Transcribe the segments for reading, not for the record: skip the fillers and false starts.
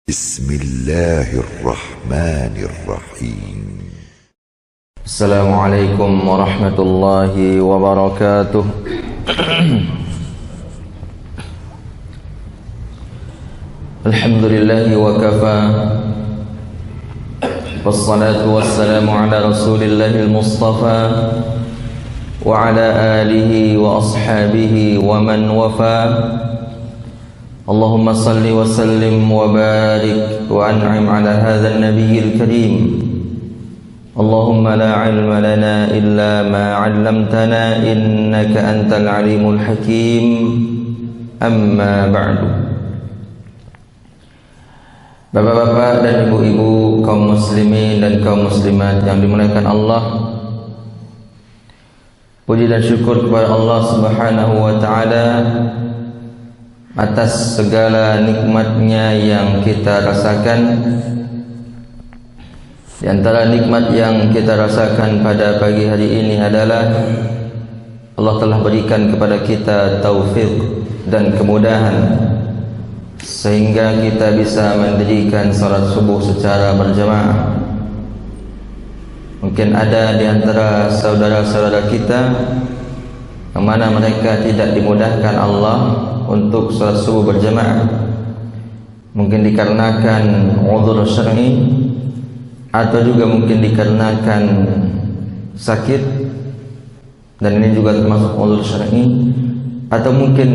Bismillahirrahmanirrahim. Assalamualaikum warahmatullahi wabarakatuh. Alhamdulillahi wa kafa, wassalatu wassalamu ala rasulillahil mustafa wa ala alihi wa ashabihi wa man wafa. Allahumma salli wa sallim wa barik wa an'im ala hadzal nabiyil karim. Allahumma la ilma lana illa ma 'allamtana innaka antal alimul hakim. Amma ba'du. Bapak-bapak dan ibu-ibu, kaum muslimin dan kaum muslimat yang dimuliakan Allah, puji dan syukur kepada Allah Subhanahu wa taala atas segala nikmatnya yang kita rasakan. Di antara nikmat yang kita rasakan pada pagi hari ini adalah Allah telah berikan kepada kita taufik dan kemudahan sehingga kita bisa mendirikan salat subuh secara berjamaah. Mungkin ada di antara saudara-saudara kita yang mana mereka tidak dimudahkan Allah untuk salat subuh berjamaah, mungkin dikarenakan uzur syar'i atau juga mungkin dikarenakan sakit, dan ini juga termasuk uzur syar'i, atau mungkin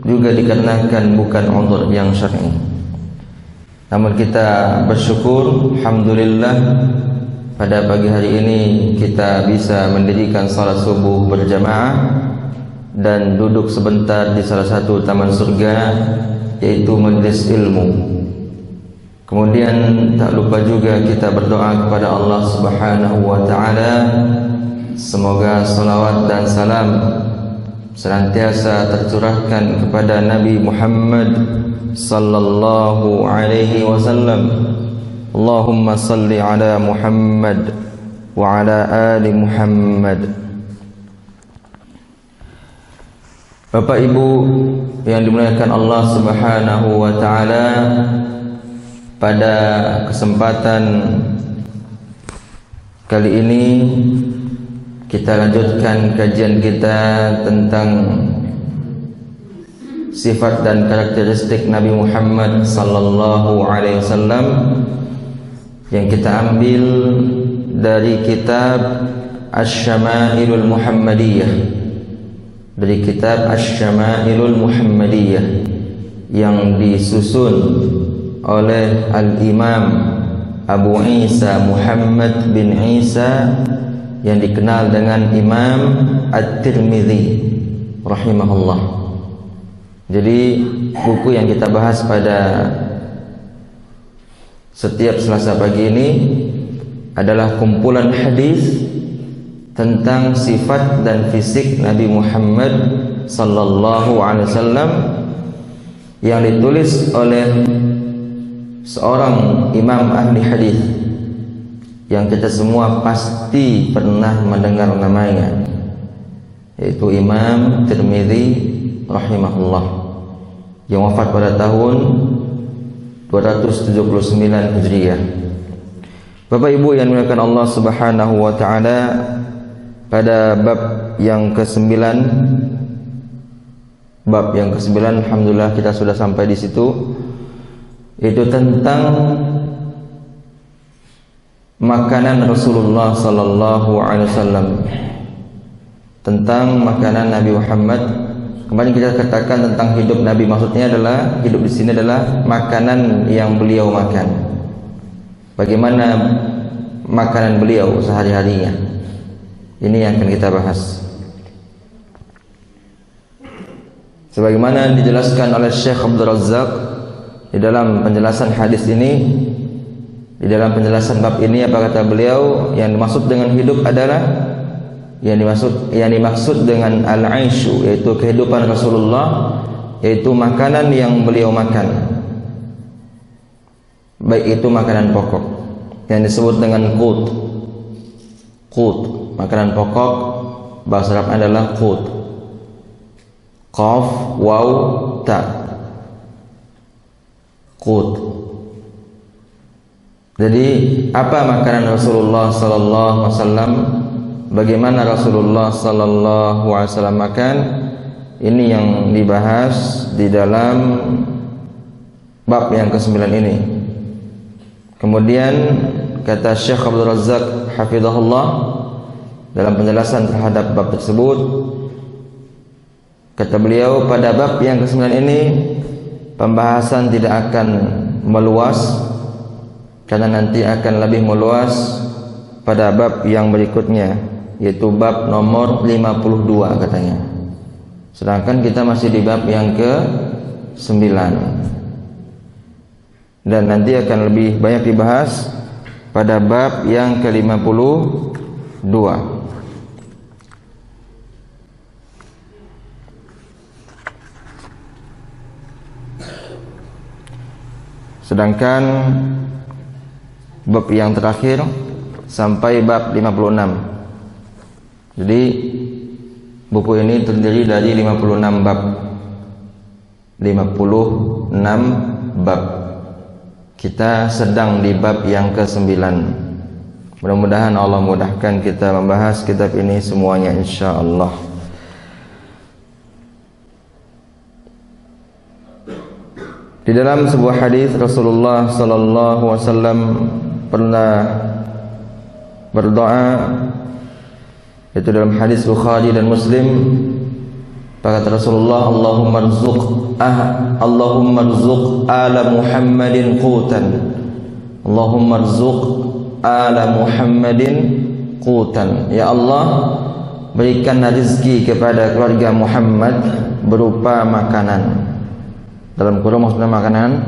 juga dikarenakan bukan uzur yang syar'i. Namun kita bersyukur, alhamdulillah, pada pagi hari ini kita bisa mendirikan salat subuh berjamaah dan duduk sebentar di salah satu taman surga, yaitu majelis ilmu. Kemudian tak lupa juga kita berdoa kepada Allah Subhanahu wa taala, semoga salawat dan salam senantiasa tercurahkan kepada Nabi Muhammad sallallahu alaihi wasallam. Allahumma salli ala Muhammad wa ala ali Muhammad. Bapak Ibu yang dimuliakan Allah Subhanahu wa taala, pada kesempatan kali ini kita lanjutkan kajian kita tentang sifat dan karakteristik Nabi Muhammad sallallahu alaihi wasallam yang kita ambil dari kitab Asy-Syama'ilul Muhammadiyah, dari kitab Asy-Syama'ilul Muhammadiyah yang disusun oleh Al-Imam Abu Isa Muhammad bin Isa yang dikenal dengan Imam At-Tirmidzi rahimahullah. Jadi buku yang kita bahas pada setiap Selasa pagi ini adalah kumpulan hadis tentang sifat dan fisik Nabi Muhammad sallallahu alaihi wasallam yang ditulis oleh seorang imam ahli hadis yang kita semua pasti pernah mendengar namanya, yaitu Imam Tirmidzi rahimahullah, yang wafat pada tahun 279 Hijriah. Bapak Ibu yang dimuliakan Allah Subhanahu wa taala, pada bab yang ke-9, alhamdulillah kita sudah sampai di situ, itu tentang makanan Rasulullah sallallahu alaihi wasallam, tentang makanan Nabi Muhammad. Kemarin kita katakan tentang hidup Nabi, maksudnya adalah hidup di sini adalah makanan yang beliau makan. Bagaimana makanan beliau sehari-harinya, ini yang akan kita bahas. Sebagaimana dijelaskan oleh Syekh Abdul Razzaq di dalam penjelasan hadis ini, di dalam penjelasan bab ini, apa kata beliau? Yang dimaksud dengan hidup adalah yang dimaksud dengan al-aisyu, yaitu kehidupan Rasulullah, yaitu makanan yang beliau makan, baik itu makanan pokok yang disebut dengan qut, makanan pokok bahasa Arab adalah qut, qaf waw ta, qut. Jadi apa makanan Rasulullah sallallahu alaihi wasallam? Bagaimana Rasulullah sallallahu alaihi wasallam makan? Ini yang dibahas di dalam bab yang ke-9 ini. Kemudian kata Syekh Abdul Razzaq hafizahullah dalam penjelasan terhadap bab tersebut, kata beliau, pada bab yang ke-9 ini pembahasan tidak akan meluas karena nanti akan lebih meluas pada bab yang berikutnya, yaitu bab nomor 52 katanya. Sedangkan kita masih di bab yang ke-9 dan nanti akan lebih banyak dibahas pada bab yang ke-52. Sedangkan bab yang terakhir sampai bab 56. Jadi buku ini terdiri dari 56 bab. 56 bab. Kita sedang di bab yang ke-9. Mudah-mudahan Allah mudahkan kita membahas kitab ini semuanya insyaallah. Di dalam sebuah hadis Rasulullah sallallahu alaihi wasallam pernah berdoa, itu dalam hadis Bukhari dan Muslim. Kata Rasulullah, Allahumma rzuq ala Muhammadin qutan. Allahumma rzuq ala Muhammadin qutan. Ya Allah, berikan rezeki kepada keluarga Muhammad berupa makanan. Dalam kurung maksudnya makanan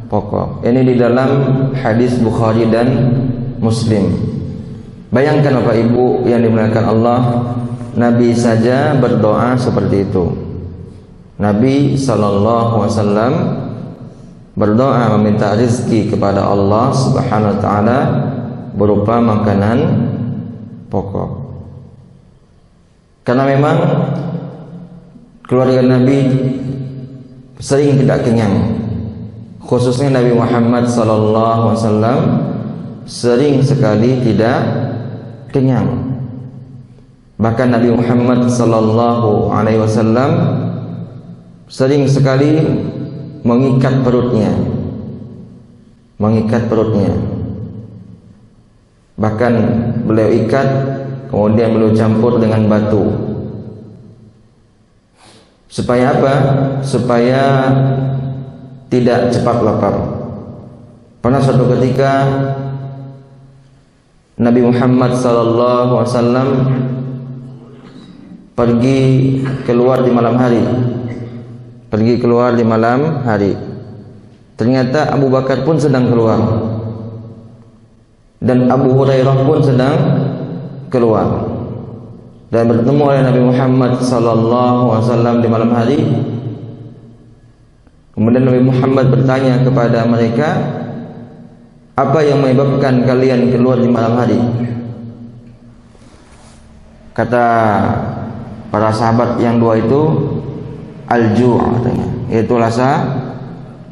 pokok. Ini di dalam hadis Bukhari dan Muslim. Bayangkan Bapak Ibu yang dimuliakan Allah, Nabi saja berdoa seperti itu. Nabi sallallahu alaihi wasallam berdoa meminta rezeki kepada Allah Subhanahu wa taala berupa makanan pokok. Karena memang keluarga Nabi sering tidak kenyang. Khususnya Nabi Muhammad sallallahu alaihi wasallam sering sekali tidak kenyang. Bahkan Nabi Muhammad sallallahu alaihi wasallam sering sekali mengikat perutnya. Bahkan beliau ikat, kemudian beliau campur dengan batu. Supaya apa? Supaya tidak cepat lapar. Pernah suatu ketika Nabi Muhammad sallallahu alaihi wasallam pergi keluar di malam hari. Ternyata Abu Bakar pun sedang keluar dan Abu Hurairah pun sedang keluar, dan bertemu oleh Nabi Muhammad sallallahu alaihi wasallam di malam hari. Kemudian Nabi Muhammad bertanya kepada mereka, apa yang menyebabkan kalian keluar di malam hari? Kata para sahabat yang dua itu, al-ju' katanya, yaitu rasa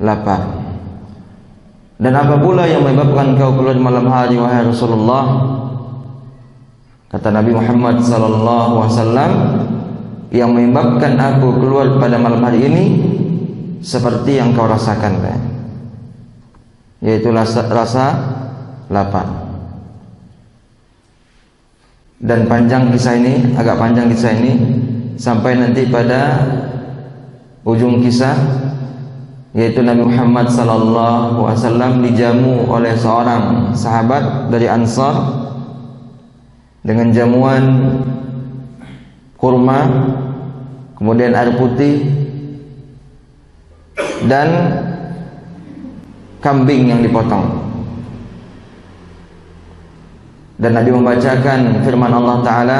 lapar. Dan apa pula yang menyebabkan kau keluar di malam hari wahai Rasulullah? Kata Nabi Muhammad sallallahu alaihi wasallam, yang menyebabkan aku keluar pada malam hari ini seperti yang kau rasakan, yaitu rasa lapar. Dan agak panjang kisah ini sampai nanti pada ujung kisah, yaitu Nabi Muhammad sallallahu alaihi wasallam dijamu oleh seorang sahabat dari Ansar dengan jamuan kurma, kemudian air putih dan kambing yang dipotong. Dan Nabi membacakan firman Allah Ta'ala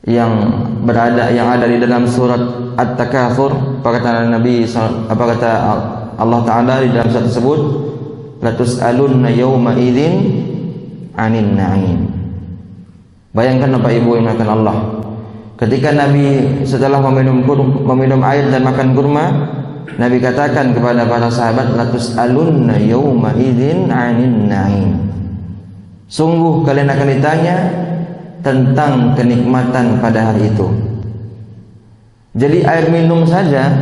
yang ada di dalam surat At-Takatsur. Apa kata Allah Ta'ala di dalam surat tersebut? La tus'alunna yawma idzin 'anin na'im. Bayangkan Bapak Ibu yang dimuliakan Allah, ketika Nabi setelah meminum air dan makan kurma, Nabi katakan kepada para sahabat, latus'alunna yawma idzin 'anin na'im. Sungguh kalian akan ditanya tentang kenikmatan pada hari itu. Jadi air minum saja,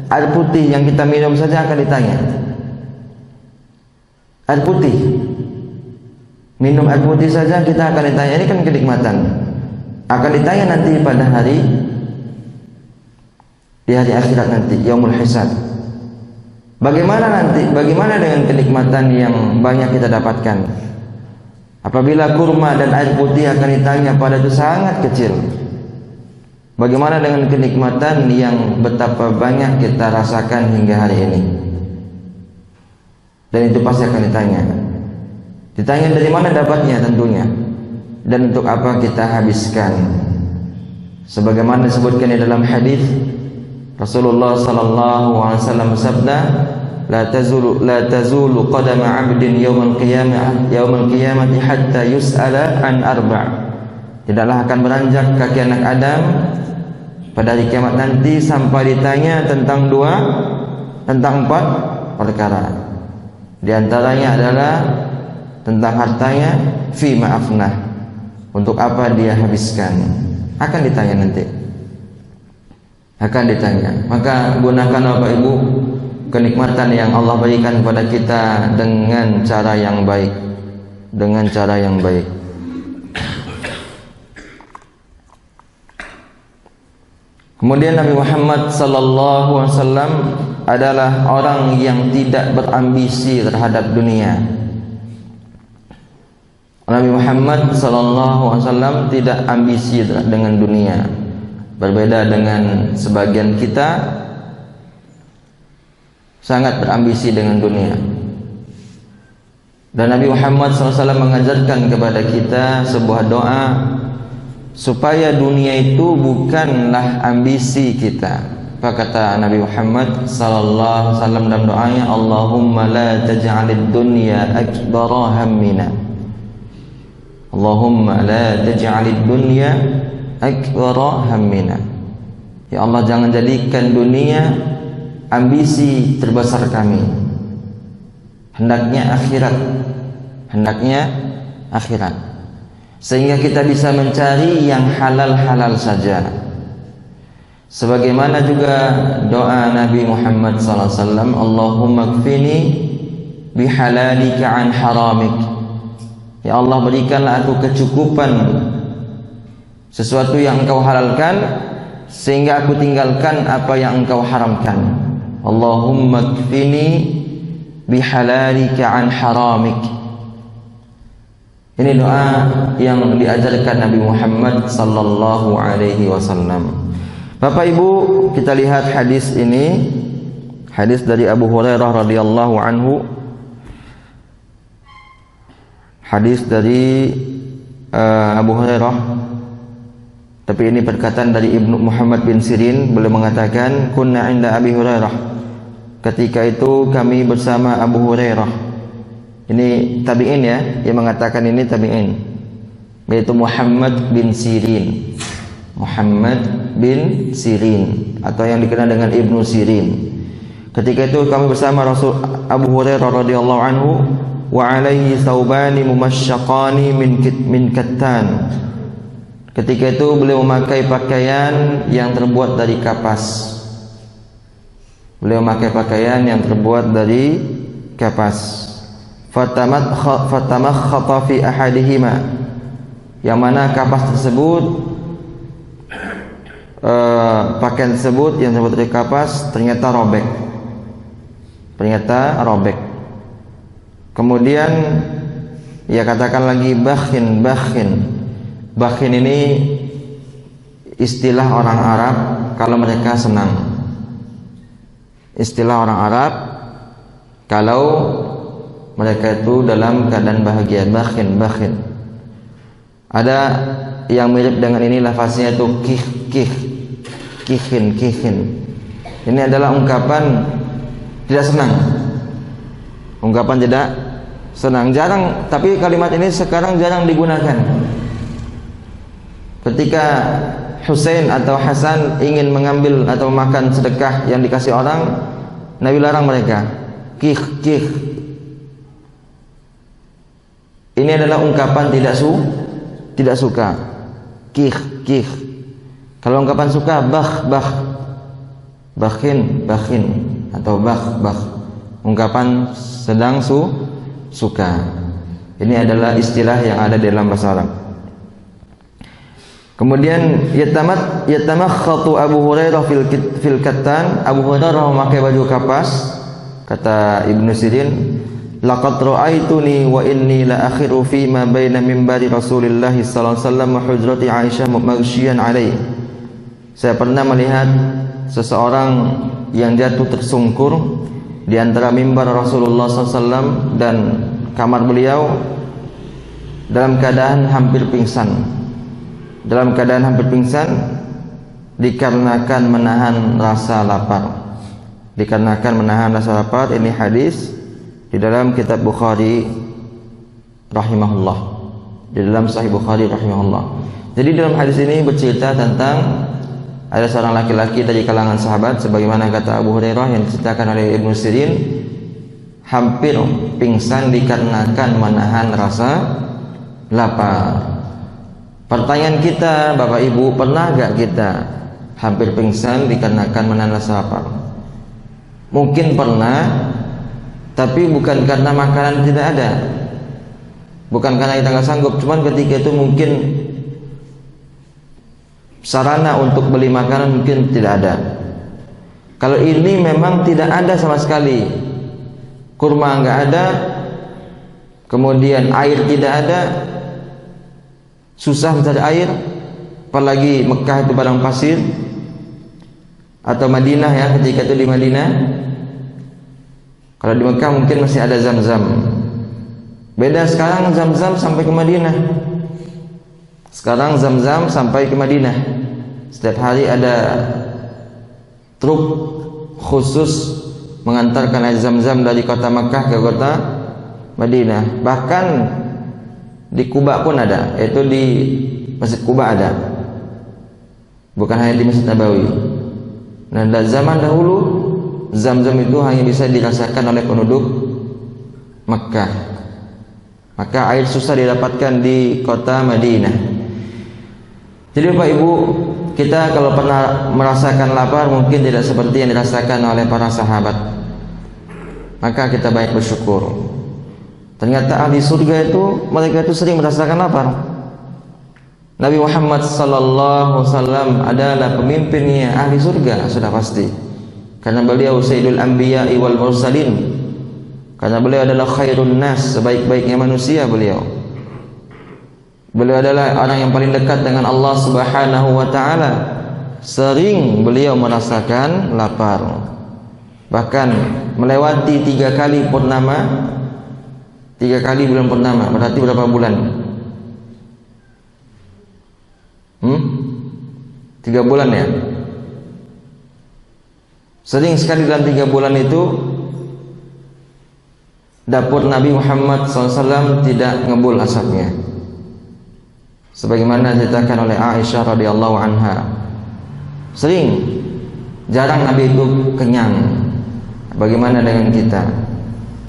air putih yang kita minum saja akan ditanya. Air putih, minum air putih saja kita akan ditanya. Ini kan kenikmatan. Akan ditanya nanti pada di hari akhirat nanti, yaumul hisab. Bagaimana dengan kenikmatan yang banyak kita dapatkan? Apabila kurma dan air putih akan ditanya pada itu sangat kecil. Bagaimana dengan kenikmatan yang betapa banyak kita rasakan hingga hari ini? Dan itu pasti akan ditanya. Ditanya dari mana dapatnya tentunya, dan untuk apa kita habiskan. Sebagaimana disebutkan di dalam hadis, Rasulullah sallallahu alaihi wasallam sabda, la tazulu qadama 'abdin yaumal qiyamati hatta yus'ala an arba'. Tidaklah akan beranjak kaki anak Adam pada hari kiamat nanti sampai ditanya tentang empat perkara. Di antaranya adalah tentang hartanya, fi ma'afnah, untuk apa dia habiskan. Akan ditanya nanti. Akan ditanya. Maka gunakan Bapak Ibu kenikmatan yang Allah berikan kepada kita dengan cara yang baik. Dengan cara yang baik. Kemudian Nabi Muhammad sallallahu alaihi wasallam adalah orang yang tidak berambisi terhadap dunia. Nabi Muhammad sallallahu alaihi wasallam tidak ambisi dengan dunia. Berbeda dengan sebagian kita, sangat berambisi dengan dunia. Dan Nabi Muhammad SAW mengajarkan kepada kita sebuah doa supaya dunia itu bukanlah ambisi kita. Apa kata Nabi Muhammad sallallahu alaihi wasallam dalam doanya, Allahumma la taj'alid dunya akbara hammina. Allahumma la taj'alid dunya akbara hammina. Ya Allah, jangan jadikan dunia ambisi terbesar kami. Hendaknya akhirat. Sehingga kita bisa mencari yang halal-halal saja. Sebagaimana juga doa Nabi Muhammad SAW, Allahumma kfini bihalalika an haramik. Ya Allah, berikanlah aku kecukupan sesuatu yang engkau halalkan, sehingga aku tinggalkan apa yang engkau haramkan. Allahumma kfini bihalalika an haramik. Ini doa yang diajarkan Nabi Muhammad sallallahu alaihi wasallam. Bapak Ibu, kita lihat hadis ini, hadis dari Abu Hurairah radhiyallahu anhu. Hadis dari Abu Hurairah, tapi ini perkataan dari Ibnu Muhammad bin Sirin. Beliau mengatakan, kunna inda Abi Hurairah, ketika itu kami bersama Abu Hurairah. Ini tabi'in ya, yang mengatakan ini tabi'in, yaitu Muhammad bin Sirin. Muhammad bin Sirin, atau yang dikenal dengan Ibnu Sirin. Ketika itu kami bersama Rasul Abu Hurairah radhiyallahu anhu, wa alaihi thawbani mumassyaqani min kattan. Ketika itu beliau memakai pakaian yang terbuat dari kapas. Beliau memakai pakaian yang terbuat dari kapas. Fatamakhata fi ahadihima, yang mana kapas tersebut, pakaian tersebut yang terbuat dari kapas ternyata robek. Kemudian ia katakan lagi bakhin. Bakhin ini istilah orang Arab kalau mereka senang. Istilah orang Arab kalau mereka itu dalam keadaan bahagia. Bakhin. Ada yang mirip dengan ini, lafaznya itu kihin. Ini adalah ungkapan tidak senang. Ungkapan tidak senang. Jarang, tapi kalimat ini sekarang jarang digunakan. Ketika Husain atau Hasan ingin mengambil atau makan sedekah yang dikasih orang, Nabi larang mereka. Kih, kih. Ini adalah ungkapan tidak suka. Kih, kih. Kalau ungkapan suka, bah, bah. Bakhin, bakhin. Atau bah, bah. Ungkapan sedang suka. Ini adalah istilah yang ada dalam bahasa Arab. Kemudian yatamakkhatu Abu Hurairah fil kattan. Abu Hurairah memakai baju kapas. Kata Ibnu Sirin, laqad ra'aituni wa inni la akhiru fi ma baina minbari Rasulillah sallallahu alaihi wasallam wa hujrati Aisyah maghshiyan alaihi. Saya pernah melihat seseorang yang jatuh tersungkur di antara mimbar Rasulullah SAW dan kamar beliau dalam keadaan hampir pingsan. Dalam keadaan hampir pingsan dikarenakan menahan rasa lapar. Dikarenakan menahan rasa lapar. Ini hadis di dalam kitab Bukhari rahimahullah. Di dalam Sahih Bukhari rahimahullah. Jadi dalam hadis ini bercerita tentang ada seorang laki-laki dari kalangan sahabat, sebagaimana kata Abu Hurairah yang diceritakan oleh Ibnu Sirin, hampir pingsan dikarenakan menahan rasa lapar. Pertanyaan kita, Bapak Ibu, pernah gak kita hampir pingsan dikarenakan menahan rasa lapar? Mungkin pernah, tapi bukan karena makanan tidak ada, bukan karena kita gak sanggup, cuman ketika itu mungkin sarana untuk beli makanan mungkin tidak ada. Kalau ini memang tidak ada sama sekali, kurma nggak ada, kemudian air tidak ada, susah mencari air, apalagi Mekah itu padang pasir, atau Madinah ya, ketika itu di Madinah. Kalau di Mekah mungkin masih ada Zam-Zam. Beda sekarang Zam-Zam sampai ke Madinah. Sekarang Zam-Zam sampai ke Madinah. Setiap hari ada truk khusus mengantarkan air Zam-Zam dari kota Makkah ke kota Madinah. Bahkan di Kuba pun ada, yaitu di Masjid Kuba ada. Bukan hanya di Masjid Nabawi. Nah, dari zaman dahulu Zam-Zam itu hanya bisa dirasakan oleh penduduk Makkah. Maka air susah didapatkan di kota Madinah. Jadi Bapak Ibu, kita kalau pernah merasakan lapar mungkin tidak seperti yang dirasakan oleh para sahabat. Maka kita baik bersyukur. Ternyata ahli surga itu, mereka itu sering merasakan lapar. Nabi Muhammad sallallahu alaihi wasallam adalah pemimpinnya ahli surga, sudah pasti. Karena beliau Sayyidul Anbiya'i wal Mursalin. Karena beliau adalah khairun nas, sebaik-baiknya manusia beliau. Beliau adalah orang yang paling dekat dengan Allah Subhanahu wa ta'ala. Sering beliau merasakan lapar. Bahkan melewati 3 kali purnama. 3 kali bulan purnama, berarti berapa bulan? 3 bulan ya. Sering sekali dalam 3 bulan itu dapur Nabi Muhammad SAW tidak ngebul asapnya, sebagaimana diceritakan oleh Aisyah radhiyallahu anha. Sering, jarang Nabi itu kenyang. Bagaimana dengan kita?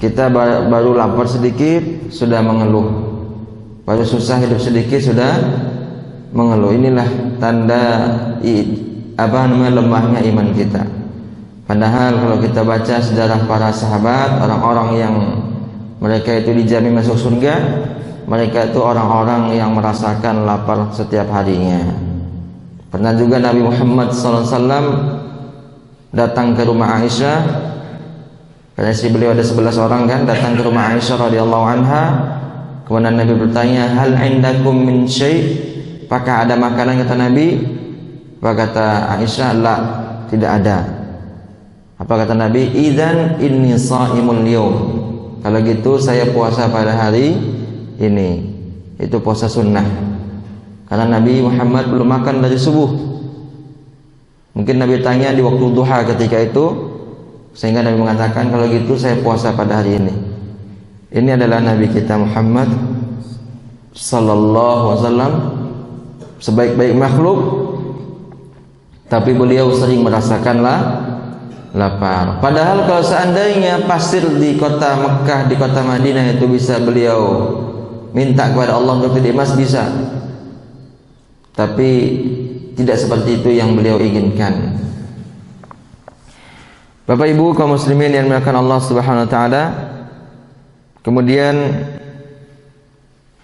Kita baru lapar sedikit sudah mengeluh, baru susah hidup sedikit sudah mengeluh. Inilah tanda lemahnya iman kita. Padahal kalau kita baca sejarah para sahabat, orang-orang yang mereka itu dijamin masuk surga, mereka itu orang-orang yang merasakan lapar setiap harinya. Pernah juga Nabi Muhammad SAW datang ke rumah Aisyah, karena si beliau ada 11 orang kan, datang ke rumah Aisyah radhiyallahu anha. Kemudian Nabi bertanya, hal indakum min syai'? Apakah ada makanan, kata Nabi? Apa kata Aisyah? La, tidak ada. Apa kata Nabi? Idzan inni shaimul yaum. Kalau gitu saya puasa pada hari ini. Itu puasa sunnah. Karena Nabi Muhammad belum makan dari subuh. Mungkin Nabi tanya di waktu duha ketika itu, sehingga Nabi mengatakan kalau gitu saya puasa pada hari ini. Ini adalah Nabi kita Muhammad sallallahu alaihi wasallam, sebaik-baik makhluk, tapi beliau sering merasakan lapar. Padahal kalau seandainya pasir di kota Mekah, di kota Madinah itu bisa beliau minta kepada Allah untuk tidak emas, bisa. Tapi tidak seperti itu yang beliau inginkan. Bapak Ibu kaum muslimin yang dimuliakan Allah Subhanahu wa taala. Kemudian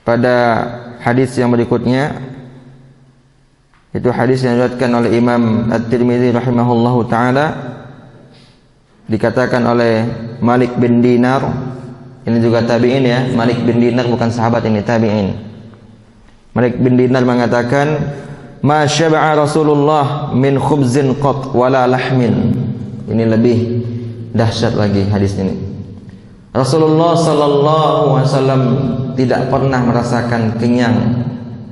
pada hadis yang berikutnya, itu hadis yang diriwayatkan oleh Imam At-Tirmidzi rahimahullahu taala, dikatakan oleh Malik bin Dinar, ini juga tabi'in ya, Malik bin Dinar bukan sahabat, ini tabi'in. Malik bin Dinar mengatakan, "Ma syaba'a Rasulullah min khubzin qat wala lahmin." Ini lebih dahsyat lagi hadis ini. Rasulullah sallallahu alaihi wasallam tidak pernah merasakan kenyang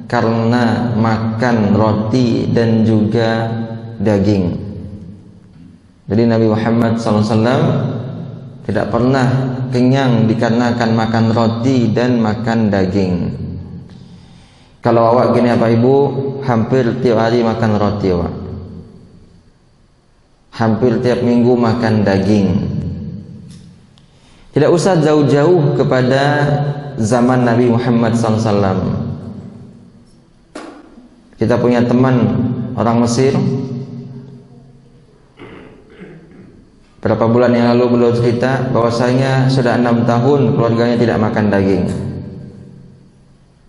karena makan roti dan juga daging. Jadi Nabi Muhammad SAW tidak pernah kenyang dikarenakan makan roti dan makan daging. Kalau awak gini apa ibu, hampir tiap hari makan roti awak, hampir tiap minggu makan daging. Tidak usah jauh-jauh kepada zaman Nabi Muhammad SAW. Kita punya teman orang Mesir. Berapa bulan yang lalu beliau cerita bahwasanya sudah 6 tahun keluarganya tidak makan daging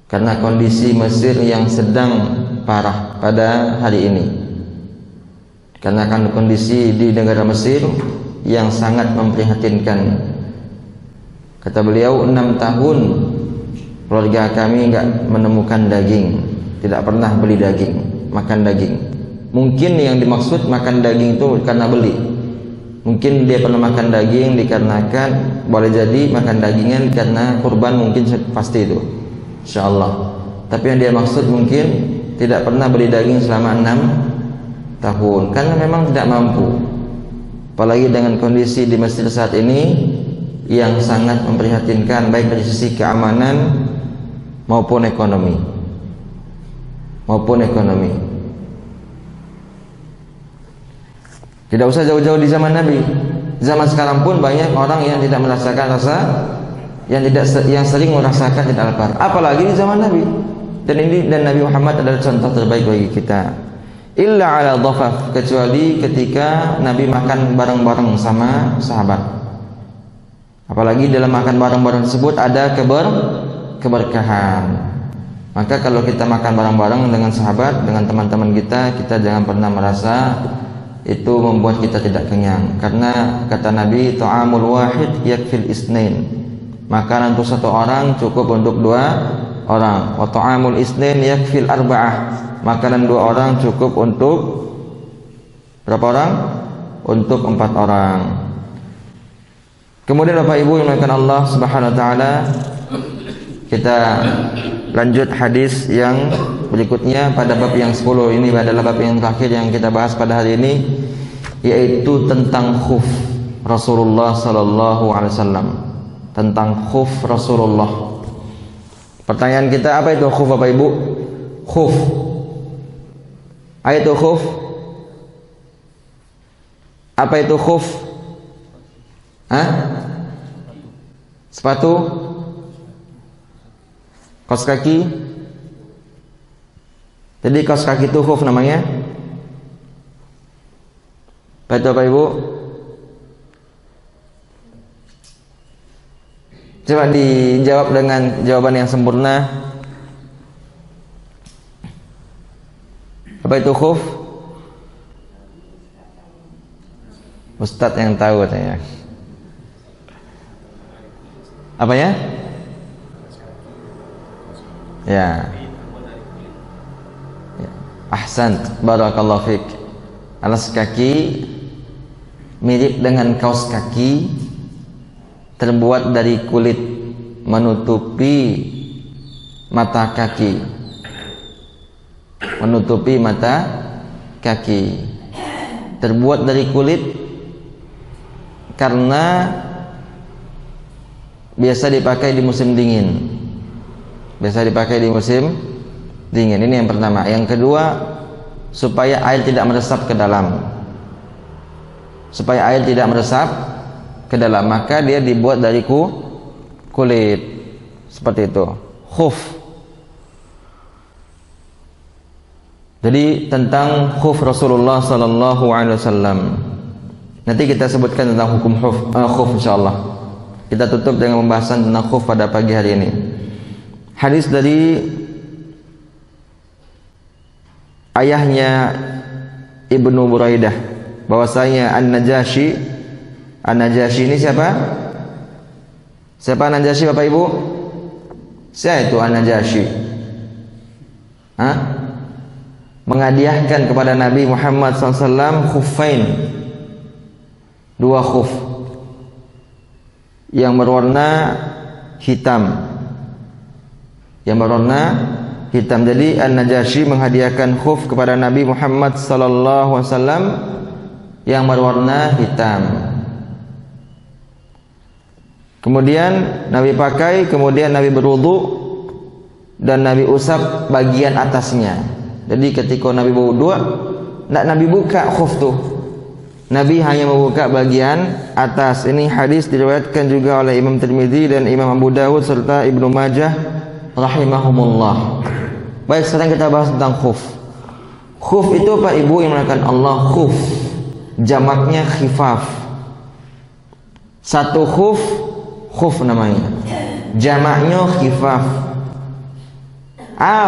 karena kondisi Mesir yang sedang parah pada hari ini. Karena kan kondisi di negara Mesir yang sangat memprihatinkan. Kata beliau, 6 tahun keluarga kami enggak menemukan daging, tidak pernah beli daging, makan daging. Mungkin yang dimaksud makan daging itu karena beli. Mungkin dia pernah makan daging dikarenakan, boleh jadi makan dagingan karena kurban, mungkin pasti itu, insyaallah. Tapi yang dia maksud mungkin tidak pernah beli daging selama 6 tahun karena memang tidak mampu. Apalagi dengan kondisi di Mesir saat ini yang sangat memprihatinkan, baik dari sisi keamanan maupun ekonomi. Tidak usah jauh-jauh di zaman Nabi. Zaman sekarang pun banyak orang yang tidak merasakan rasa, yang sering merasakan tidak lapar. Apalagi di zaman Nabi. Dan Nabi Muhammad adalah contoh terbaik bagi kita. Illa ala dhafaf, kecuali ketika Nabi makan bareng-bareng sama sahabat. Apalagi dalam makan bareng-bareng tersebut ada keberkahan. Maka kalau kita makan bareng-bareng dengan sahabat, dengan teman-teman kita, kita jangan pernah merasa itu membuat kita tidak kenyang. Karena kata Nabi, ta'amul wahid yakfil isnain. Makanan untuk satu orang cukup untuk 2 orang. Wa ta'amul isnain yakfil arba'ah. Makanan 2 orang cukup untuk berapa orang? Untuk 4 orang. Kemudian Bapak Ibu yang dimuliakan Allah Subhanahu wa taala, kita lanjut hadis yang berikutnya pada bab yang 10. Ini adalah bab yang terakhir yang kita bahas pada hari ini, yaitu tentang khuf Rasulullah sallallahu alaihi wasallam. Tentang khuf Rasulullah. Pertanyaan kita, apa itu khuf Bapak Ibu? Khuf. Apa itu khuf? Apa itu khuf? Sepatu, kaos kaki. Jadi kaos kaki itu khuf namanya. Apa itu Bapak Ibu? Coba dijawab dengan jawaban yang sempurna. Apa itu khuf? Ustadz yang tahu katanya. Apa ya? Ya. Ahsan, barakallahu fik. Alas kaki mirip dengan kaos kaki, terbuat dari kulit, menutupi mata kaki. Menutupi mata kaki. Terbuat dari kulit karena biasa dipakai di musim dingin. Biasa dipakai di musim dingin. Ini yang pertama. Yang kedua, supaya air tidak meresap ke dalam. supaya air tidak meresap ke dalam, maka dia dibuat dari kulit seperti itu, khuf. Jadi tentang khuf Rasulullah sallallahu alaihi wasallam. Nanti kita sebutkan tentang hukum khuf insyaallah. Kita tutup dengan pembahasan tentang khuf pada pagi hari ini. Hadis dari ayahnya Ibnu Buraidah bahwasanya An-Najasyi ini siapa? Siapa An-Najasyi Bapak Ibu? Siapa itu An-Najasyi? Menghadiahkan kepada Nabi Muhammad SAW khuffain, 2 khuf yang berwarna hitam, Jadi An-Najasyi menghadiahkan khuf kepada Nabi Muhammad SAW yang berwarna hitam. Kemudian Nabi pakai, kemudian Nabi berwudu dan Nabi usap bagian atasnya. Jadi ketika Nabi berwudu, tidak Nabi buka khuf tuh, Nabi hanya membuka bagian atas. Ini hadis diriwayatkan juga oleh Imam Tirmidzi dan Imam Abu Dawud serta Ibnu Majah rahimahumullah. Baik, sekarang kita bahas tentang khuf. Khuf itu Pak Ibu yang mengatakan Allah, khuf jamaknya khifaf. 1 khuf namanya, jamaknya khifaf.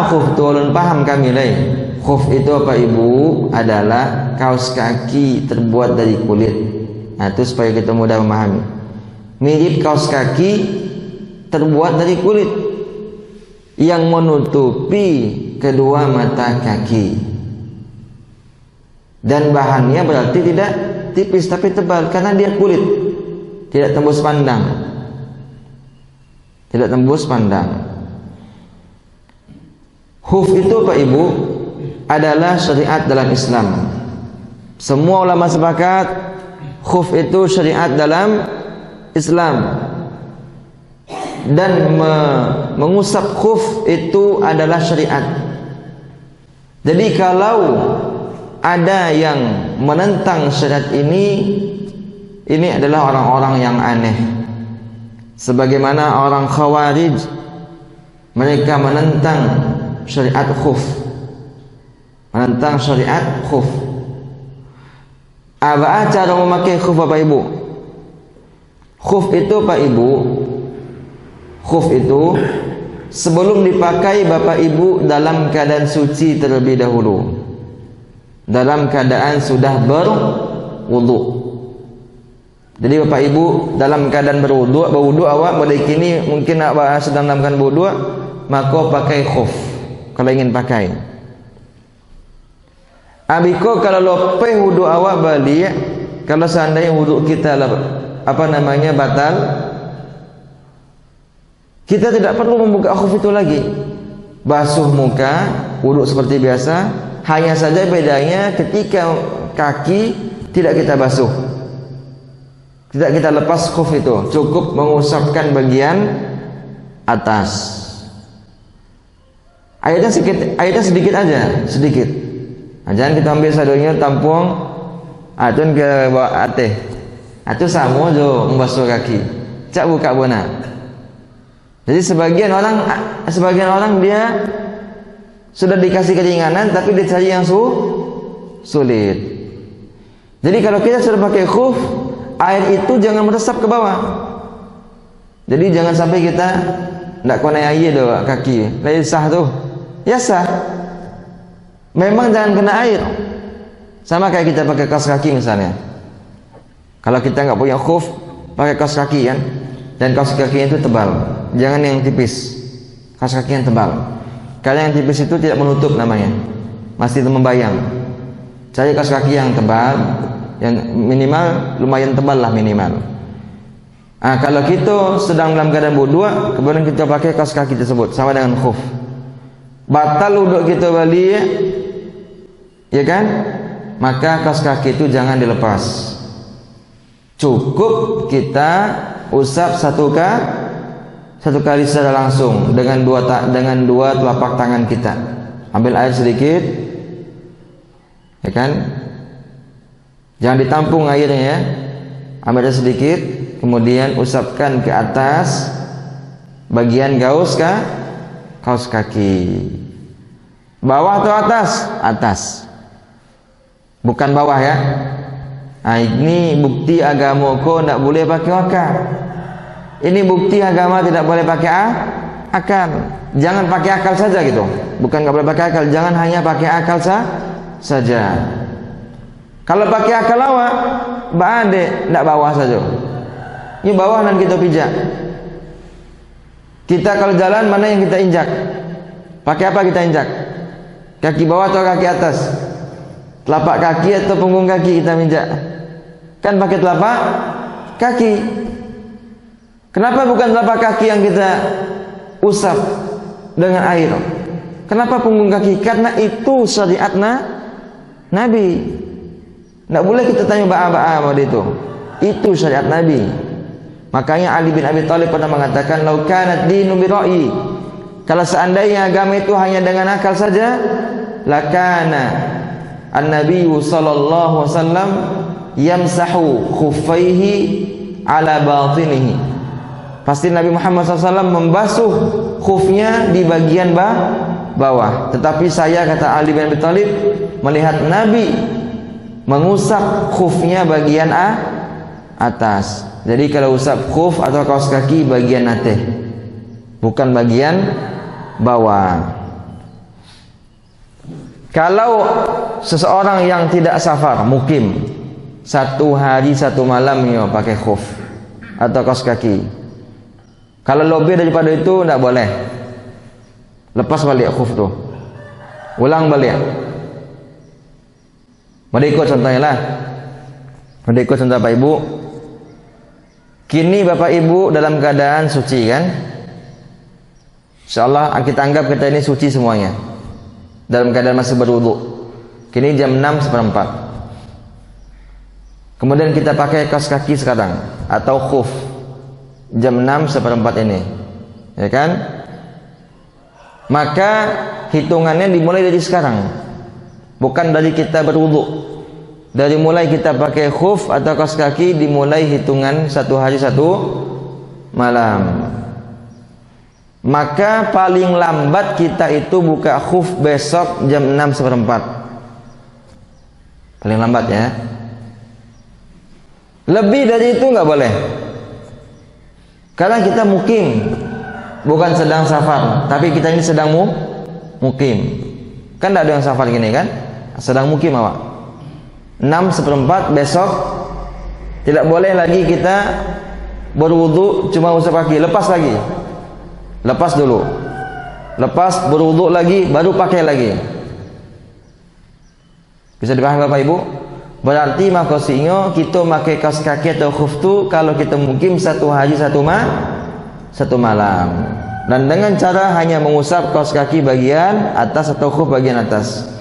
Khuf itu ulun paham kami lain. Khuf itu Pak Ibu adalah kaos kaki terbuat dari kulit. Nah, itu supaya kita mudah memahami. Mirip kaos kaki terbuat dari kulit yang menutupi kedua mata kaki. Dan bahannya berarti tidak tipis tapi tebal karena dia kulit, tidak tembus pandang. Khuf itu Pak Ibu adalah syariat dalam Islam. Semua ulama sepakat khuf itu syariat dalam Islam. Dan mengusap khuf itu adalah syariat. Jadi kalau ada yang menentang syariat ini adalah orang-orang yang aneh. Sebagaimana orang Khawarij, mereka menentang syariat khuf. Apa cara memakai khuf Bapak Ibu? Khuf itu Pak Ibu, khuf itu sebelum dipakai Bapak Ibu dalam keadaan suci terlebih dahulu, dalam keadaan sudah berwudu. Jadi Bapak Ibu dalam keadaan berwudu awak mulai kini mungkin awak sedang dalam keadaan berwudu, maka pakai khuf kalau ingin pakai. Abiko kalau lope wudu awak balik, kalau seandainya wudu kita batal, kita tidak perlu membuka khuf itu lagi. Basuh muka, wudu seperti biasa. Hanya saja bedanya ketika kaki tidak kita basuh, tidak kita lepas khuf itu, cukup mengusapkan bagian atas. Airnya sedikit aja, sedikit. Nah, jangan kita ambil sadonya tampung, atun ke bawah ateh. Itu sama jo membasuh kaki. Cak buka bona. Jadi sebagian orang dia sudah dikasih keringanan tapi dia cari yang sulit. Jadi kalau kita sudah pakai khuf, air itu jangan meresap ke bawah. Jadi jangan sampai kita tidak kena air doh kaki. Lain sah tuh. Ya sah. Memang jangan kena air. Sama kayak kita pakai kaos kaki misalnya. Kalau kita nggak punya khuf, pakai kaos kaki kan, dan kaos kakinya itu tebal, jangan yang tipis. Kaos kaki yang tebal. Kalau yang tipis itu tidak menutup namanya, masih membayang. Cari kaos kaki yang tebal, yang minimal lumayan tebal lah minimal. Kalau kita sedang dalam keadaan wudu, kemudian kita pakai kaos kaki tersebut sama dengan khuf, batal wudu kita balik, ya kan? Maka kaos kaki itu jangan dilepas. Cukup kita usap satu kali secara langsung dengan dua telapak tangan kita. Ambil air sedikit, ya kan? Jangan ditampung airnya ya. Ambil sedikit, kemudian usapkan ke atas bagian kaos kaki. Bawah atau atas? Atas. Bukan bawah ya. Nah, ini bukti agama kau tidak boleh pakai akal. Ini bukti agama tidak boleh pakai akal. Jangan pakai akal saja gitu. Bukan nggak boleh pakai akal. Jangan hanya pakai akal saja. Kalau pakai akal awak, bade tidak bawah saja. Ini bawah dan kita pijak. Kita kalau jalan mana yang kita injak? Pakai apa kita injak? Kaki bawah atau kaki atas? Telapak kaki atau punggung kaki kita injak? Kan pakai telapak kaki. Kenapa bukan telapak kaki yang kita usap dengan air? Kenapa punggung kaki? Karena itu syariat Nabi. Tidak boleh kita tanya ba'a pada itu. Itu syariat Nabi. Makanya Ali bin Abi Thalib pernah mengatakan, "Lau kanat dinu bi ra'yi." Kalau seandainya agama itu hanya dengan akal saja, lakana an-nabiy sallallahu alaihi wasallam yamsahu khuffaihi ala batinihi. Pasti Nabi Muhammad SAW membasuh khufnya di bagian bawah. Tetapi saya, kata Ali bin Abi Thalib, melihat Nabi mengusap khufnya bagian atas. Jadi kalau usap khuf atau kaos kaki bagian atas, bukan bagian bawah. Kalau seseorang yang tidak safar, mukim, 1 hari 1 malam ya pakai khuf atau kaos kaki. Kalau lebih daripada itu tidak boleh. Lepas balik khuf tu, ulang balik. Mari ikut contohnya lah. Mari ikut contoh Bapak Ibu. Kini Bapak Ibu dalam keadaan suci kan? InsyaAllah kita anggap kita ini suci semuanya, dalam keadaan masih berwudu. Kini jam 6:04. Kemudian kita pakai kaos kaki sekarang atau khuf jam 6:04 ini, ya kan? Maka hitungannya dimulai dari sekarang, bukan dari kita berwudu. Dari mulai kita pakai khuf atau kaos kaki dimulai hitungan 1 hari 1 malam. Maka paling lambat kita itu buka khuf besok jam 6:04. Paling lambat ya. Lebih dari itu nggak boleh. Karena kita mukim, bukan sedang safar, tapi kita ini sedang mukim. Kan tidak ada yang safar gini kan? Sedang mukim awak. 6:04 besok tidak boleh lagi kita berwudu cuma usap kaki, lepas lagi. Lepas dulu. Lepas berwudu lagi baru pakai lagi. Bisa dipahami Bapak Ibu? Berarti makosinya kita pakai kaos kaki atau khuf tu kalau kita mukim 1 hari 1 malam. Dan dengan cara hanya mengusap kaos kaki bagian atas atau khuf bagian atas.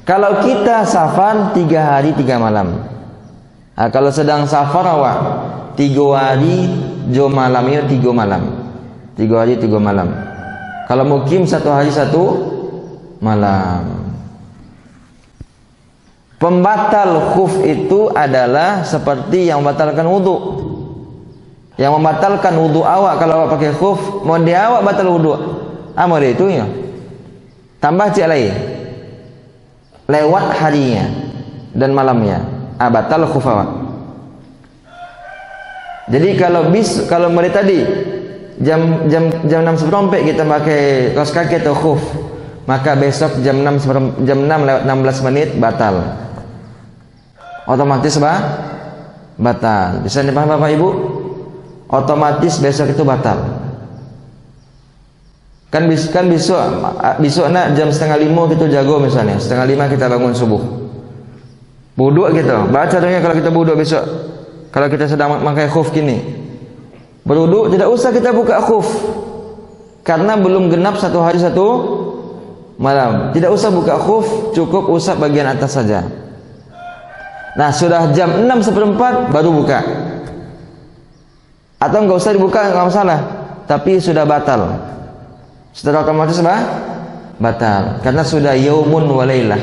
Kalau kita safar 3 hari 3 malam. Nah, kalau sedang safar awak 3 hari 2 malam ya 3 malam. 3 hari 3 malam. Kalau mukim 1 hari 1 malam. Pembatal khuf itu adalah seperti yang membatalkan wudu. Yang membatalkan wudu awak kalau awak pakai khuf, mau dia awak batal wudu. Mau dia itu ya. Tambah cik lain. Lewat harinya dan malamnya, batal khuf awak. Jadi kalau mulai tadi jam 6:04 kita pakai kaos kaki atau khuf, maka besok jam 6 lewat 16 menit batal. Otomatis batal. Bisa dipahami Bapak Ibu? Otomatis besok itu batal. Kan besok nak jam 4:30 kita jago misalnya, 4:30 kita bangun subuh. Buduk gitu. Baca doanya kalau kita buduk besok. Kalau kita sedang memakai khuf kini. Berwuduk tidak usah kita buka khuf. Karena belum genap 1 hari 1 malam. Tidak usah buka khuf, cukup usap bagian atas saja. Nah, sudah jam 6:04 baru buka. Atau enggak usah dibuka, enggak masalah. Tapi sudah batal. Setelah otomatis batal karena sudah yaumun walailah,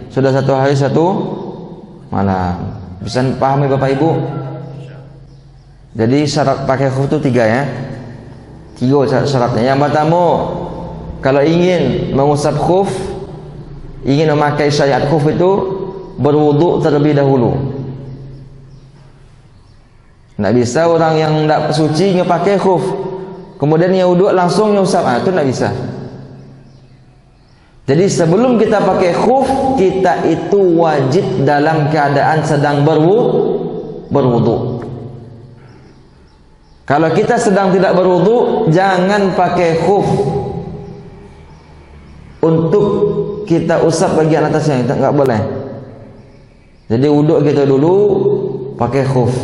sudah 1 hari 1 malam. Bisa pahami Bapak Ibu? Jadi syarat pakai khuf itu 3 ya. 3 syaratnya. Yang pertama, kalau ingin mengusap khuf, ingin memakai syariat khuf itu berwudu terlebih dahulu. Tidak bisa orang yang tidak suci pakai khuf kemudian dia wudu langsung nyusap, itu tidak bisa. Jadi sebelum kita pakai khuf, kita itu wajib dalam keadaan sedang berwudu. Kalau kita sedang tidak berwudu, jangan pakai khuf untuk kita usap bagian atasnya, itu nggak boleh. Jadi wudu kita dulu pakai khuf,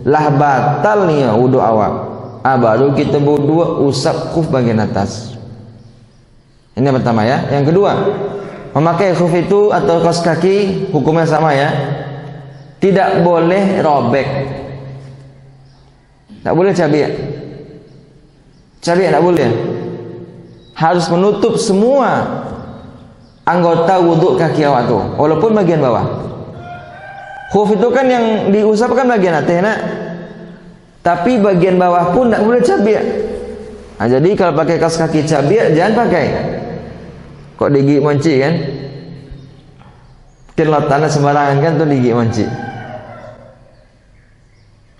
lah batal nih ya wudu awak. Baru kita wudu usap khuf bagian atas. Ini yang pertama ya. Yang kedua, memakai khuf itu atau kaos kaki hukumnya sama ya. Tidak boleh robek. Tak boleh cabik. Cabik tak boleh. Harus menutup semua anggota wudu kaki awak tu, walaupun bagian bawah. Khuf itu kan yang diusap kan bagian atas nak. Tapi bagian bawah pun tak boleh cabik. Jadi kalau pakai kaos kaki cabik jangan pakai. Kok digigit monci kan? Mungkin tanah sembarangan kan tu digigit monci.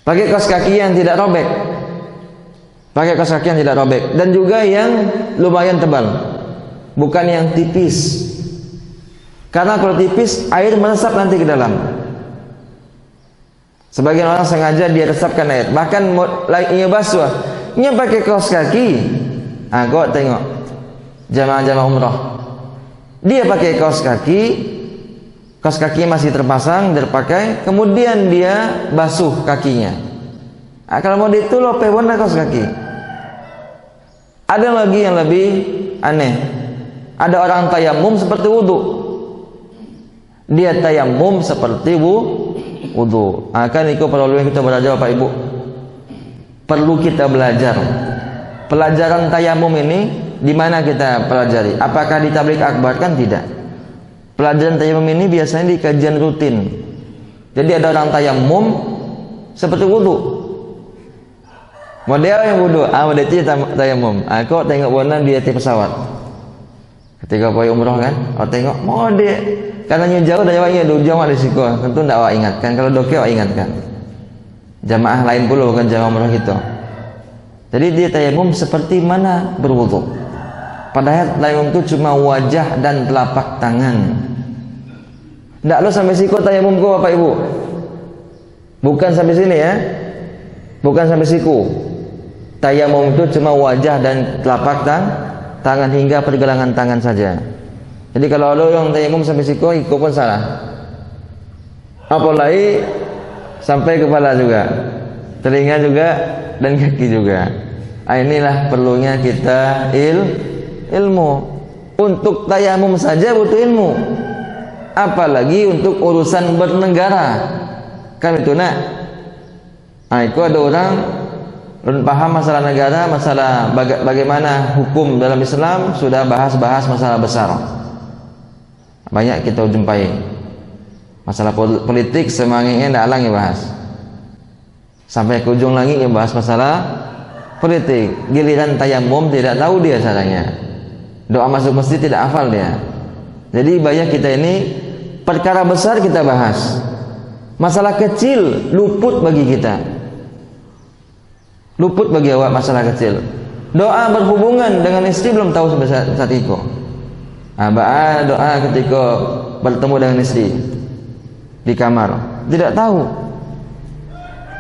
Pakai kaos kaki yang tidak robek. Pakai kaos kaki yang tidak robek dan juga yang lumayan tebal. Bukan yang tipis. Karena kalau tipis air meresap nanti ke dalam. Sebagian orang sengaja dia resapkan air, bahkan ia basuh, ia pakai kaos kaki. Kau tengok jamaah-jamaah umrah, dia pakai kaos kaki masih terpasang, terpakai, kemudian dia basuh kakinya. Kalau mau itu lope warna kaos kaki. Ada lagi yang lebih aneh, ada orang tayamum seperti wudu, dia tayamum seperti wudu. Kan itu perlu kita belajar Bapak Ibu. Perlu kita belajar. Pelajaran tayamum ini di mana kita pelajari? Apakah di tabligh akbar? Kan tidak. Pelajaran tayamum ini biasanya di kajian rutin. Jadi ada orang tayamum seperti wudu. Model yang wudu, model itu tayamum. Kok tengok warna di atas pesawat. Ketika pergi umrah kan, tengok model. Karena jauh dari awaknya, jauh ada risiko. Tentu tidak awak ingatkan. Kalau doke awak ingatkan. Jamaah lain pula bukan jamaah umrah kita. Jadi dia tayamum seperti mana berwudu. Padahal tayamum itu cuma wajah dan telapak tangan. Tidak lo sampai siku tayamum kau Bapak Ibu. Bukan sampai sini ya. Bukan sampai siku. Tayamum itu cuma wajah dan telapak tangan hingga pergelangan tangan saja. Jadi kalau ada yang tayamum sampai siku, itu pun salah. Apalagi sampai kepala juga, telinga juga, dan kaki juga. Inilah perlunya kita ilmu. Untuk tayamum saja butuh ilmu. Apalagi untuk urusan bernegara. Kan itu nak. Itu ada orang belum paham masalah negara, masalah bagaimana hukum dalam Islam, sudah bahas masalah besar. Banyak kita jumpai masalah politik, semangnya tidak lang bahas sampai ke ujung lagi bahas masalah politik. Giliran tayamum tidak tahu dia caranya, doa masuk masjid tidak hafal dia. Jadi banyak kita ini perkara besar kita bahas, masalah kecil luput bagi kita, luput bagi awak masalah kecil. Doa berhubungan dengan istri belum tahu sampai saat itu. Doa ketika bertemu dengan istri di kamar tidak tahu,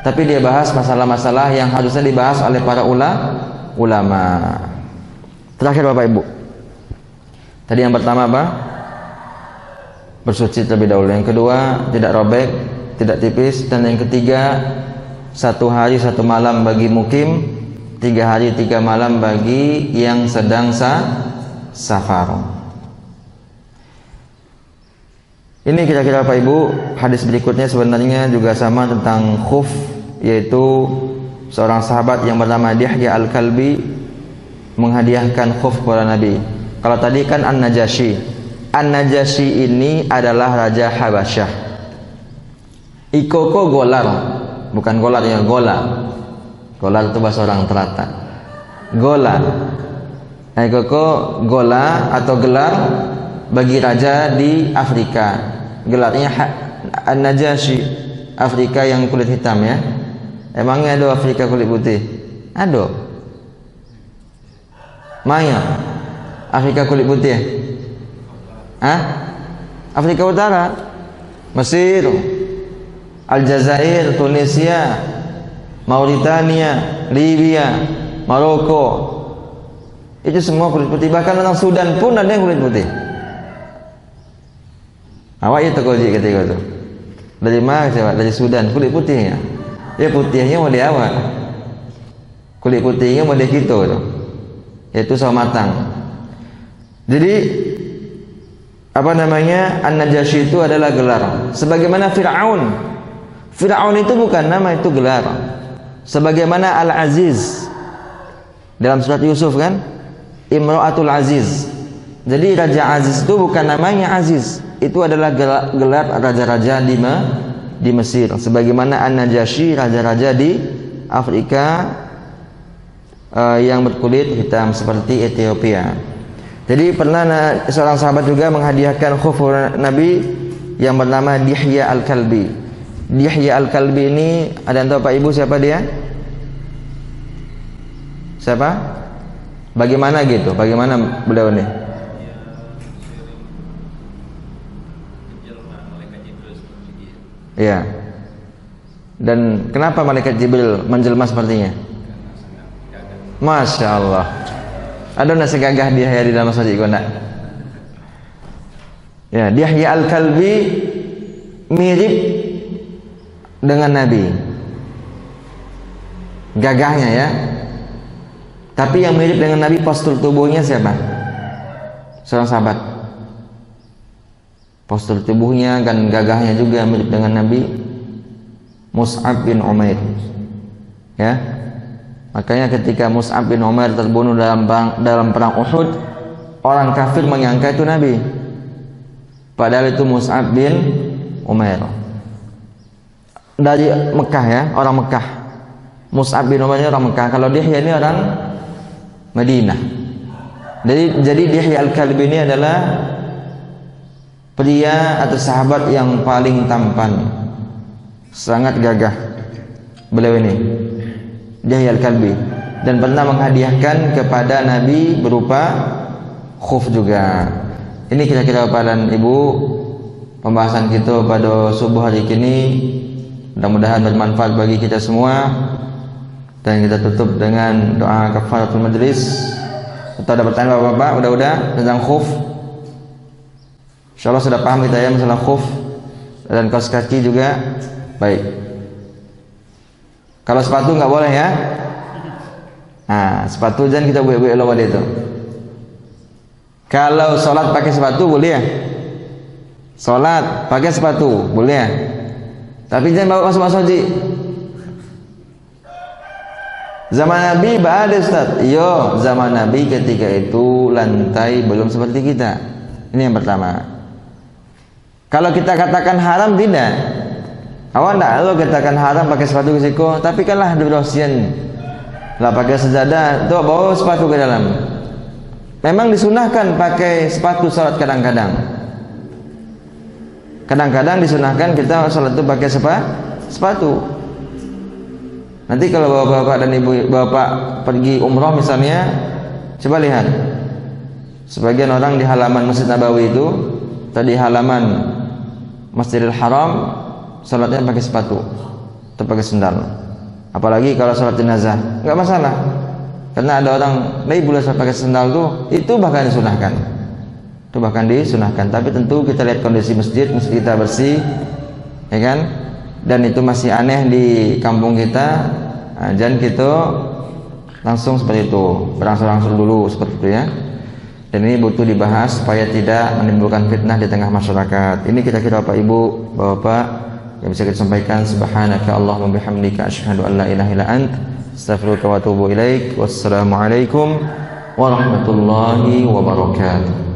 tapi dia bahas masalah-masalah yang harusnya dibahas oleh para ulama. Terakhir Bapak Ibu, tadi yang pertama apa? Bersuci terlebih dahulu. Yang kedua tidak robek, tidak tipis. Dan yang ketiga 1 hari 1 malam bagi mukim, 3 hari 3 malam bagi yang sedang safar. Ini kira-kira Bapak Ibu. Hadis berikutnya sebenarnya juga sama tentang khuf, yaitu seorang sahabat yang bernama Dihya Al-Kalbi menghadiahkan khuf kepada Nabi. Kalau tadi kan An-Najasyi. An-Najasyi ini adalah Raja Habasyah. Ikoko golar, bukan golar ya, gola. Golar itu bahasa orang Terata. Gola. Ikoko gola atau gelar bagi raja di Afrika. Gelarnya An-Najashi, Afrika yang kulit hitam ya. Emangnya ada Afrika kulit putih? Ada. Maya Afrika kulit putih. Afrika Utara, Mesir, Aljazair, Tunisia, Mauritania, Libya, Maroko. Itu semua kulit putih. Bahkan orang Sudan pun ada yang kulit putih. Awak itu koji ketika itu. Dari mana coba? Dari Sudan, kulit putihnya. Ya putihnya mau di awak. Kulit putihnya mau di kita itu. Yaitu sawo matang. Jadi apa namanya? An-Najashi itu adalah gelar. Sebagaimana Fir'aun. Fir'aun itu bukan nama, itu gelar. Sebagaimana Al-Aziz dalam surat Yusuf kan, Imra'atul Aziz. Jadi Raja Aziz itu bukan namanya Aziz, itu adalah gelar raja-raja di Mesir. Sebagaimana An-Najashi, raja-raja di Afrika yang berkulit hitam seperti Ethiopia. Jadi pernah seorang sahabat juga menghadiahkan khuf Nabi yang bernama Dihya Al-Kalbi. Dihya Al-Kalbi ini, ada yang tahu Pak Ibu siapa dia? Siapa? Bagaimana gitu? Bagaimana beliau ini? Iya. Dan kenapa malaikat Jibril menjelma sepertinya? Masya Allah. Ada nasi gagah dia di dalam masjid enggak? Ya, Dihya Al-Kalbi mirip dengan Nabi. Gagahnya ya. Tapi yang mirip dengan Nabi postur tubuhnya siapa? Seorang sahabat. Postur tubuhnya dan gagahnya juga mirip dengan Nabi, Mus'ab bin Umair. Ya. Makanya ketika Mus'ab bin Umair terbunuh dalam perang Uhud, orang kafir menyangka itu Nabi. Padahal itu Mus'ab bin Umair. Dari Mekah ya, orang Mekah. Mus'ab bin Umair orang Mekah. Kalau Dihya ini orang Madinah. Jadi Dihya Al-Kalbi ini adalah pria atau sahabat yang paling tampan, sangat gagah beliau ini, Dihya Al-Kalbi, dan pernah menghadiahkan kepada Nabi berupa khuf juga. Ini kira-kira Bapak dan Ibu pembahasan kita pada subuh hari ini. Mudah-mudahan bermanfaat bagi kita semua, dan kita tutup dengan doa kafaratul majlis. Atau ada pertanyaan Bapak-bapak? Udah tentang khuf? Insyaallah sudah paham kita ya masalah khuf dan kaos kaki juga. Baik. Kalau sepatu nggak boleh ya. Nah, sepatu jangan kita buat-buat lawan itu. Kalau sholat pakai sepatu boleh ya. Sholat pakai sepatu boleh ya. Tapi jangan bawa masuk-masuk Ji. Zaman Nabi ada Ustaz. Yo, zaman Nabi ketika itu lantai belum seperti kita. Ini yang pertama. Kalau kita katakan haram tidak. Awak enggak lo katakan haram pakai sepatu ke siku, tapi kanlah durasian. Lah pakai sejadah, tu bawa sepatu ke dalam. Memang disunahkan pakai sepatu salat kadang-kadang. Kadang-kadang disunahkan kita salat itu pakai sepatu. Nanti kalau bapak-bapak dan ibu bapak pergi umroh misalnya, coba lihat. Sebagian orang di halaman Masjid Nabawi itu, tadi halaman Masjidil Haram, salatnya pakai sepatu atau pakai sendal. Apalagi kalau salat jenazah, enggak masalah. Karena ada orang, "Nabi boleh pakai sendal tuh." Itu bahkan disunahkan. Itu bahkan disunahkan. Tapi tentu kita lihat kondisi masjid kita bersih, ya kan? Dan itu masih aneh di kampung kita. Nah, jangan kita langsung seperti itu, berangsur-angsur dulu seperti itu ya. Dan ini butuh dibahas supaya tidak menimbulkan fitnah di tengah masyarakat. Ini kira-kira Bapak Ibu, Bapak yang bisa kita sampaikan. Subhanaka Allahumma bihamdika asyhadu an la ilaha illa ant astaghfiruka wa atubu ilaik. Wassalamualaikum warahmatullahi wabarakatuh.